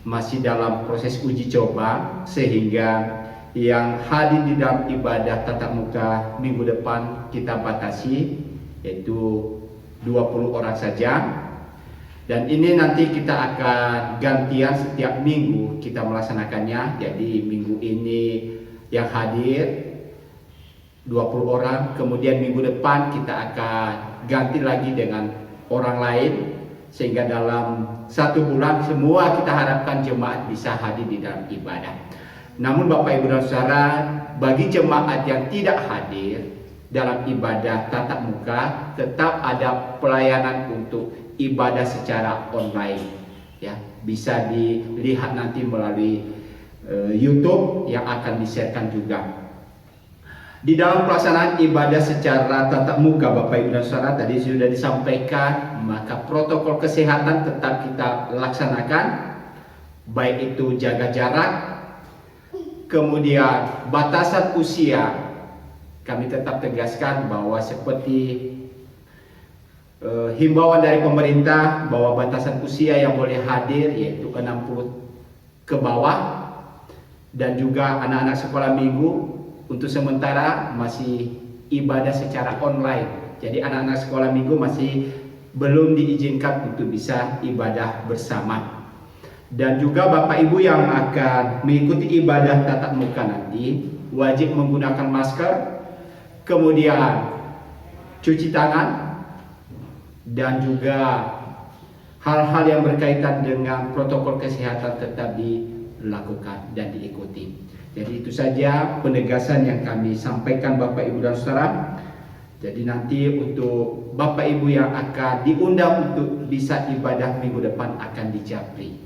masih dalam proses uji coba, sehingga yang hadir di dalam ibadah tatap muka minggu depan kita batasi, yaitu 20 orang saja. Dan ini nanti kita akan gantian setiap minggu kita melaksanakannya. Jadi minggu ini yang hadir 20 orang, kemudian minggu depan kita akan ganti lagi dengan orang lain, sehingga dalam 1 bulan semua kita harapkan jemaat bisa hadir di dalam ibadah. Namun Bapak Ibu dan Saudara, bagi jemaat yang tidak hadir dalam ibadah tatap muka, tetap ada pelayanan untuk ibadah secara online. Ya, bisa dilihat nanti melalui YouTube yang akan di-sharekan juga. Di dalam pelaksanaan ibadah secara tatap muka Bapak Ibu dan Saudara, tadi sudah disampaikan, maka protokol kesehatan tetap kita laksanakan, baik itu jaga jarak, kemudian batasan usia kami tetap tegaskan bahwa seperti himbauan dari pemerintah bahwa batasan usia yang boleh hadir yaitu 60 ke bawah, dan juga anak-anak sekolah minggu untuk sementara masih ibadah secara online. Jadi anak-anak sekolah minggu masih belum diizinkan untuk bisa ibadah bersama. Dan juga Bapak Ibu yang akan mengikuti ibadah tatap muka nanti wajib menggunakan masker, kemudian cuci tangan, dan juga hal-hal yang berkaitan dengan protokol kesehatan tetap dilakukan dan diikuti. Jadi itu saja penegasan yang kami sampaikan Bapak Ibu dan Saudara. Jadi nanti untuk Bapak Ibu yang akan diundang untuk bisa ibadah minggu depan akan dijapri.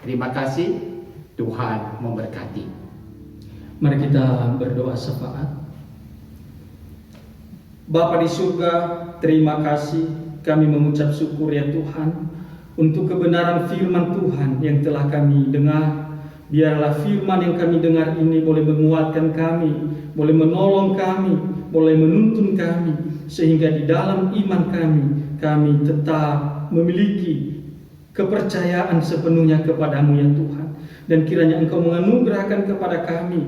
Terima kasih, Tuhan memberkati. Mari kita berdoa syafaat. Bapa di surga, terima kasih, kami mengucap syukur ya Tuhan untuk kebenaran firman Tuhan yang telah kami dengar. Biarlah firman yang kami dengar ini boleh menguatkan kami, boleh menolong kami, boleh menuntun kami, sehingga di dalam iman kami tetap memiliki kepercayaan sepenuhnya kepadamu ya Tuhan. Dan kiranya Engkau menganugerahkan kepada kami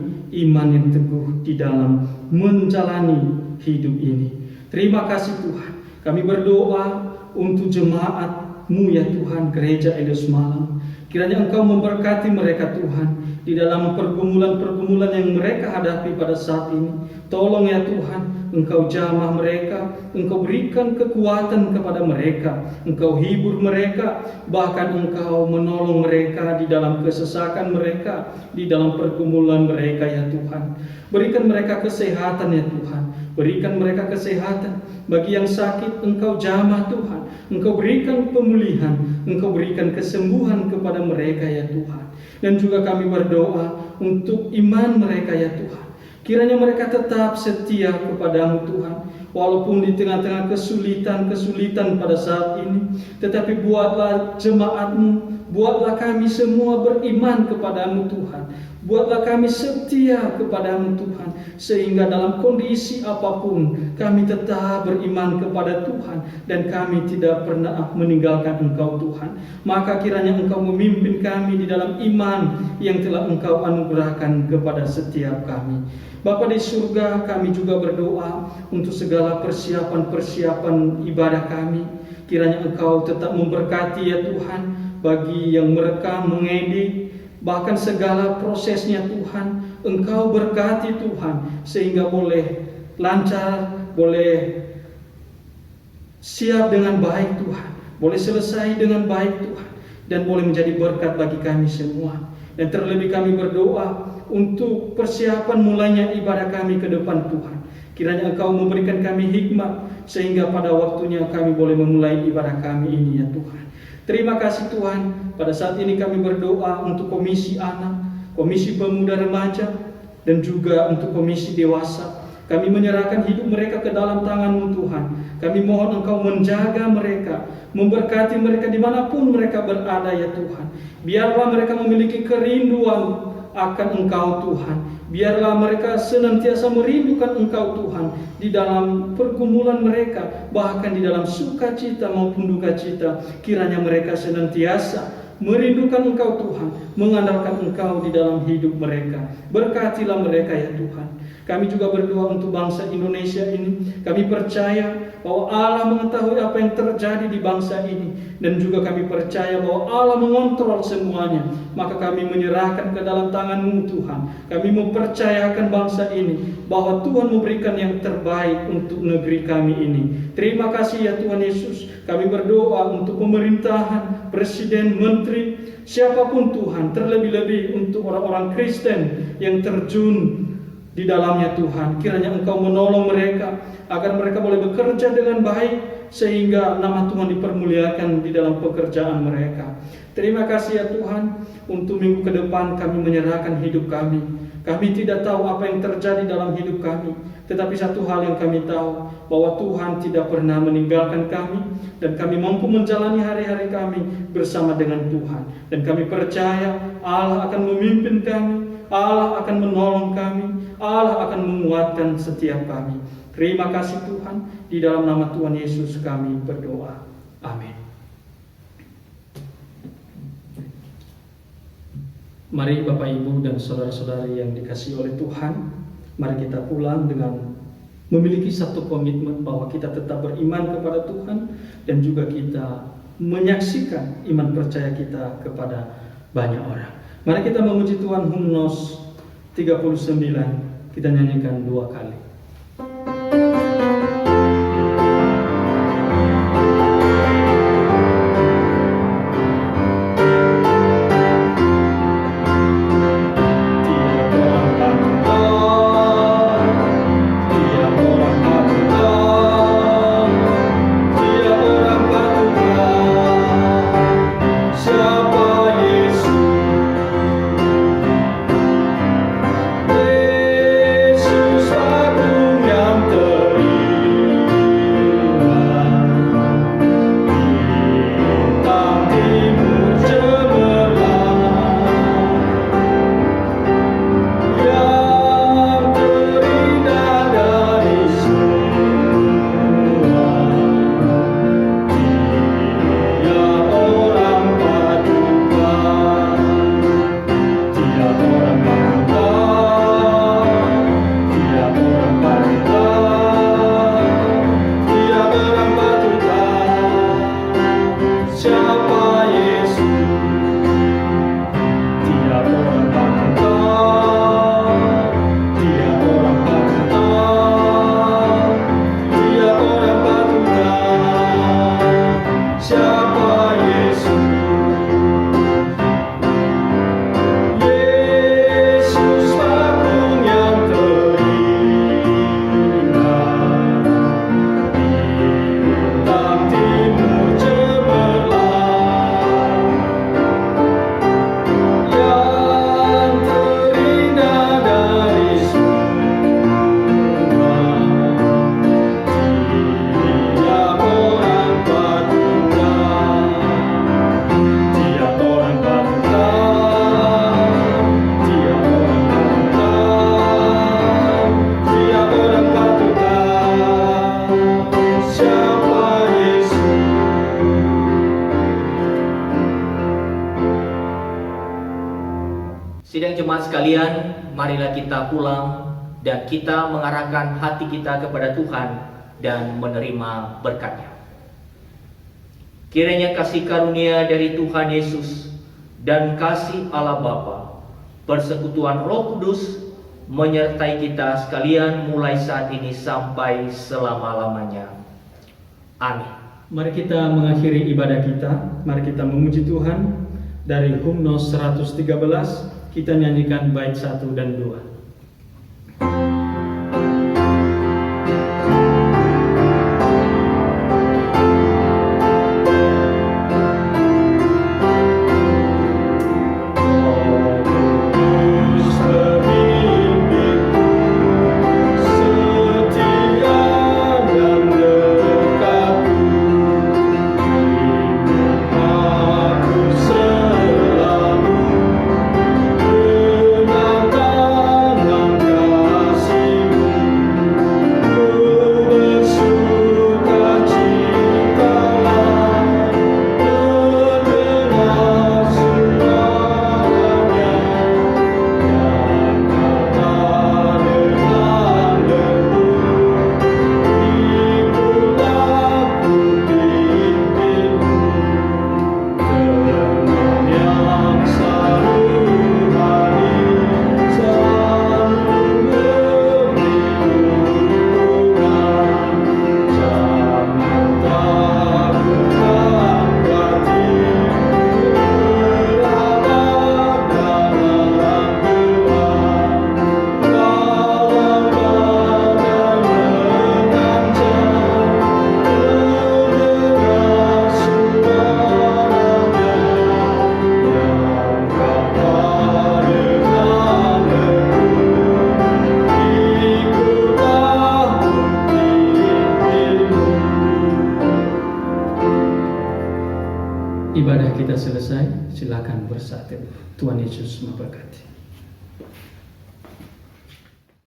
iman yang teguh di dalam menjalani hidup ini. Terima kasih Tuhan. Kami berdoa untuk jemaat-Mu ya Tuhan, Gereja Elios Malang. Kiranya Engkau memberkati mereka Tuhan di dalam pergumulan-pergumulan yang mereka hadapi pada saat ini. Tolong ya Tuhan, Engkau jamah mereka, Engkau berikan kekuatan kepada mereka, Engkau hibur mereka, bahkan Engkau menolong mereka di dalam kesesakan mereka, di dalam pergumulan mereka ya Tuhan. Berikan mereka kesehatan ya Tuhan, berikan mereka kesehatan. Bagi yang sakit Engkau jamah Tuhan, Engkau berikan pemulihan, Engkau berikan kesembuhan kepada mereka ya Tuhan. Dan juga kami berdoa untuk iman mereka ya Tuhan. Kiranya mereka tetap setia kepadamu Tuhan, walaupun di tengah-tengah kesulitan-kesulitan pada saat ini. Tetapi buatlah jemaatmu, buatlah kami semua beriman kepadamu Tuhan. Buatlah kami setia kepadamu Tuhan, sehingga dalam kondisi apapun kami tetap beriman kepada Tuhan, dan kami tidak pernah meninggalkan Engkau Tuhan. Maka kiranya Engkau memimpin kami di dalam iman yang telah Engkau anugerahkan kepada setiap kami. Bapa di surga, kami juga berdoa untuk segala persiapan-persiapan ibadah kami. Kiranya Engkau tetap memberkati ya Tuhan, bagi yang merekam, mengedit, bahkan segala prosesnya Tuhan, Engkau berkati Tuhan, sehingga boleh lancar, boleh siap dengan baik Tuhan, boleh selesai dengan baik Tuhan, dan boleh menjadi berkat bagi kami semua. Dan terlebih kami berdoa untuk persiapan mulainya ibadah kami ke depan Tuhan. Kiranya Engkau memberikan kami hikmat, sehingga pada waktunya kami boleh memulai ibadah kami ini ya Tuhan. Terima kasih Tuhan. Pada saat ini kami berdoa untuk komisi anak, komisi pemuda remaja, dan juga untuk komisi dewasa. Kami menyerahkan hidup mereka ke dalam tangan-Mu Tuhan. Kami mohon Engkau menjaga mereka, memberkati mereka dimanapun mereka berada ya Tuhan. Biarlah mereka memiliki kerinduan akan Engkau Tuhan. Biarlah mereka senantiasa merindukan Engkau Tuhan di dalam pergumulan mereka, bahkan di dalam sukacita maupun duka cita. Kiranya mereka senantiasa merindukan Engkau Tuhan, mengandalkan Engkau di dalam hidup mereka. Berkatilah mereka ya Tuhan. Kami juga berdoa untuk bangsa Indonesia ini. Kami percaya bahwa Allah mengetahui apa yang terjadi di bangsa ini, dan juga kami percaya bahwa Allah mengontrol semuanya. Maka kami menyerahkan ke dalam tangan-Mu Tuhan. Kami mempercayakan bangsa ini bahwa Tuhan memberikan yang terbaik untuk negeri kami ini. Terima kasih ya Tuhan Yesus. Kami berdoa untuk pemerintahan, presiden, menteri, siapapun Tuhan, terlebih-lebih untuk orang-orang Kristen yang terjun di dalamnya Tuhan. Kiranya Engkau menolong mereka agar mereka boleh bekerja dengan baik, sehingga nama Tuhan dipermuliakan di dalam pekerjaan mereka. Terima kasih ya Tuhan. Untuk minggu ke depan kami menyerahkan hidup kami. Kami tidak tahu apa yang terjadi dalam hidup kami, tetapi satu hal yang kami tahu, bahwa Tuhan tidak pernah meninggalkan kami, dan kami mampu menjalani hari-hari kami bersama dengan Tuhan. Dan kami percaya Allah akan memimpin kami, Allah akan menolong kami, Allah akan menguatkan setiap kami. Terima kasih Tuhan. Di dalam nama Tuhan Yesus kami berdoa. Amin. Mari Bapak Ibu dan saudara-saudari yang dikasihi oleh Tuhan, mari kita pulang dengan memiliki satu komitmen bahwa kita tetap beriman kepada Tuhan, dan juga kita menyaksikan iman percaya kita kepada banyak orang. Mari kita memuji Tuhan. Hymnos 39 kita nyanyikan 2 kali. Sidang jemaat sekalian, marilah kita pulang dan kita mengarahkan hati kita kepada Tuhan dan menerima berkat-Nya. Kiranya kasih karunia dari Tuhan Yesus dan kasih Allah Bapa, persekutuan Roh Kudus menyertai kita sekalian mulai saat ini sampai selama-lamanya. Amin. Mari kita mengakhiri ibadah kita. Mari kita memuji Tuhan. Dari hymnus 113 kita nyanyikan bait 1 dan 2. Ibadah kita selesai, silakan bersatu. Tuhan Yesus memberkati.